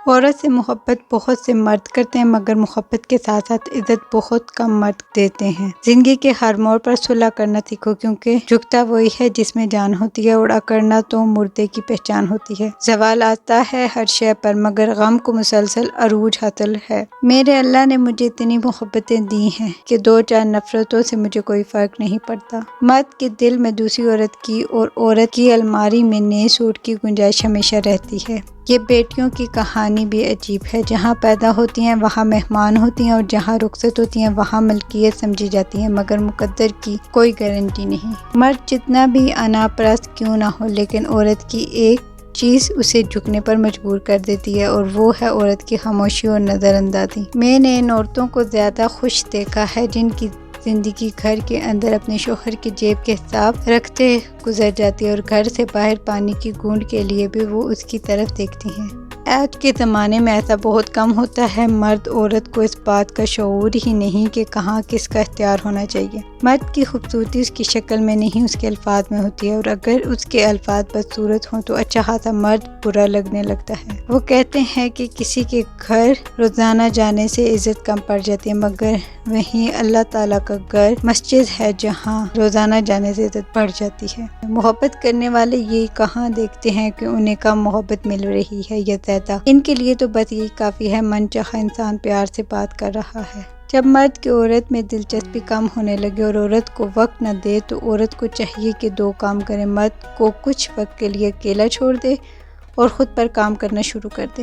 عورت سے محبت بہت سے مرد کرتے ہیں، مگر محبت کے ساتھ ساتھ عزت بہت کم مرد دیتے ہیں۔ زندگی کے ہر موڑ پر صلح کرنا سیکھو، کیونکہ جھکتا وہی ہے جس میں جان ہوتی ہے، اور اکڑنا تو مردے کی پہچان ہوتی ہے۔ زوال آتا ہے ہر شے پر، مگر غم کو مسلسل عروج حاصل ہے۔ میرے اللہ نے مجھے اتنی محبتیں دی ہیں کہ دو چار نفرتوں سے مجھے کوئی فرق نہیں پڑتا۔ مرد کے دل میں دوسری عورت کی اور عورت کی الماری میں نئے سوٹ کی گنجائش ہمیشہ رہتی ہے۔ یہ بیٹیوں کی کہانی بھی عجیب ہے۔ جہاں پیدا ہوتی ہیں وہاں مہمان ہوتی ہیں، اور جہاں رخصت ہوتی ہیں وہاں ملکیت سمجھی جاتی ہیں، مگر مقدر کی کوئی گارنٹی نہیں۔ مرد جتنا بھی انا پرست کیوں نہ ہو، لیکن عورت کی ایک چیز اسے جھکنے پر مجبور کر دیتی ہے، اور وہ ہے عورت کی خاموشی اور نظر اندازی۔ میں نے ان عورتوں کو زیادہ خوش دیکھا ہے جن کی زندگی گھر کے اندر اپنے شوہر کی جیب کے حساب رکھتے گزر جاتی ہے، اور گھر سے باہر پانی کی گھونٹ کے لیے بھی وہ اس کی طرف دیکھتی ہیں۔ آج کے زمانے میں ایسا بہت کم ہوتا ہے۔ مرد عورت کو اس بات کا شعور ہی نہیں کہ کہاں کس کا اختیار ہونا چاہیے۔ مرد کی خوبصورتی اس کی شکل میں نہیں، اس کے الفاظ میں ہوتی ہے، اور اگر اس کے الفاظ بدصورت ہوں تو اچھا خاصا مرد برا لگنے لگتا ہے۔ وہ کہتے ہیں کہ کسی کے گھر روزانہ جانے سے عزت کم پڑ جاتی ہے، مگر وہیں اللہ تعالیٰ کا گھر مسجد ہے جہاں روزانہ جانے سے عزت بڑھ جاتی ہے۔ محبت کرنے والے یہ کہاں دیکھتے ہیں کہ انہیں کم محبت مل رہی ہے یا زیادہ۔ ان کے لیے تو بس یہی کافی ہے، من چاہا انسان پیار سے بات کر رہا ہے۔ جب مرد کی عورت میں دلچسپی کم ہونے لگے اور عورت کو وقت نہ دے تو عورت کو چاہیے کہ دو کام کرے: مرد کو کچھ وقت کے لیے اکیلا چھوڑ دے اور خود پر کام کرنا شروع کر دے۔